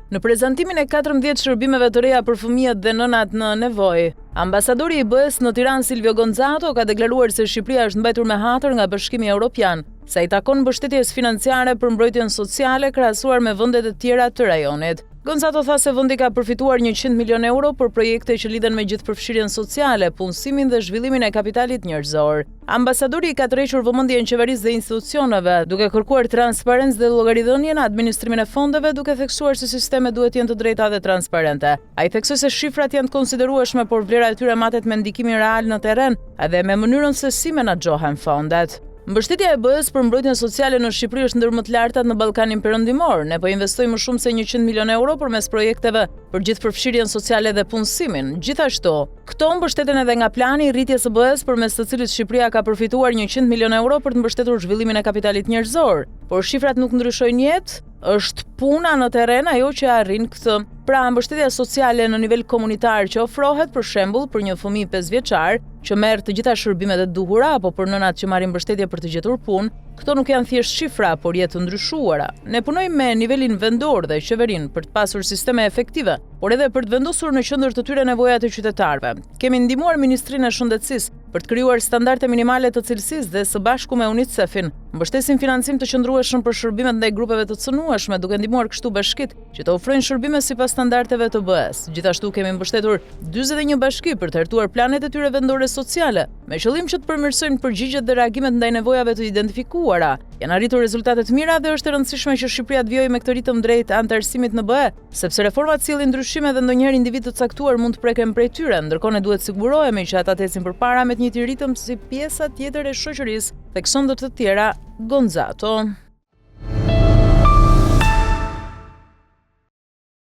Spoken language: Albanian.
Në prezantimin e 14 shërbimeve të reja për fëmijët dhe nënat në nevojë, ambasadori i BE-s në Tiranë Silvio Gonzato ka deklaruar se Shqipëria është mbajtur me hatër nga Bashkimi Evropian, sa i takon mbështetjes financiare për mbrojtjen sociale krahasuar me vendet e tjera të rajonit. Gonzato tha se vendi ka përfituar 100 milion euro për projekte që lidhen me gjithëpërfshirjen sociale, punësimin dhe zhvillimin e kapitalit njerëzor. Ambasadori ka tërhequr vëmendjen qeverisë dhe institucioneve, duke kërkuar transparencë dhe llogaridhënie në administrimin e fondeve, duke theksuar se sistemet duhet jenë të drejta dhe transparente. Ai theksoi se shifrat janë të konsiderueshme, por vlera e tyre matet me ndikimin real në terren edhe me mënyrën se si menaxhohen fondet. Mbështetja e BE-s për mbrojtjen sociale në Shqipëri është ndër më të lartat në Ballkanin Perëndimor. Ne po investojmë më shumë se 100 milion euro përmes projekteve për gjithëpërfshirjen sociale dhe punësimin. Gjithashtu, këto mbështeten edhe nga plani i rritjes së BE-s përmes të cilit Shqipëria ka përfituar 100 milion euro për të mbështetur zhvillimin e kapitalit njerëzor. Por shifrat nuk ndryshojnë jetë, është puna në terren ajo që arrin këtë. Pra, mbështetja sociale në nivel komunitar që ofrohet për shembull për një fëmijë 5 vjeçar që merr të gjitha shërbimet e duhura apo për nënat që marrin mbështetje për të gjetur punë, këto nuk janë thjesht shifra, por jetë të ndryshuara. Ne punojmë me nivelin vendor dhe qeverinë për të pasur sisteme efektive, por edhe për të vendosur në qendër të tyre nevojat e qytetarëve. Kemi ndihmuar Ministrinë e Shëndetësisë për të krijuar standarde minimale të cilësisë dhe së bashku me UNICEF-in mbështesim financim të qëndrueshëm për shërbimet ndaj grupeve të cënueshme, duke ndihmuar kështu bashkitë që të ofrojnë shërbime sipas standardeve të BE-s. Gjithashtu kemi mbështetur 41 bashki për të hartuar planet e tyre vendore sociale, me qëllim që të përmirësojnë përgjigjet dhe reagimet ndaj nevojave të identifikuara. Janë arritur rezultate të mira dhe është e rëndësishme që Shqipëria të vijojë me këtë ritëm drejt anëtarësimit në BE, sepse reformat sillin ndryshime dhe ndonjëherë individ të caktuar mund të preken prej tyre, ndërkohë ne duhet sigurohemi që ata të ecin përpara me të njëjtin ritëm si pjesa tjetër e shoqërisë, thekson të tjera Gonzato.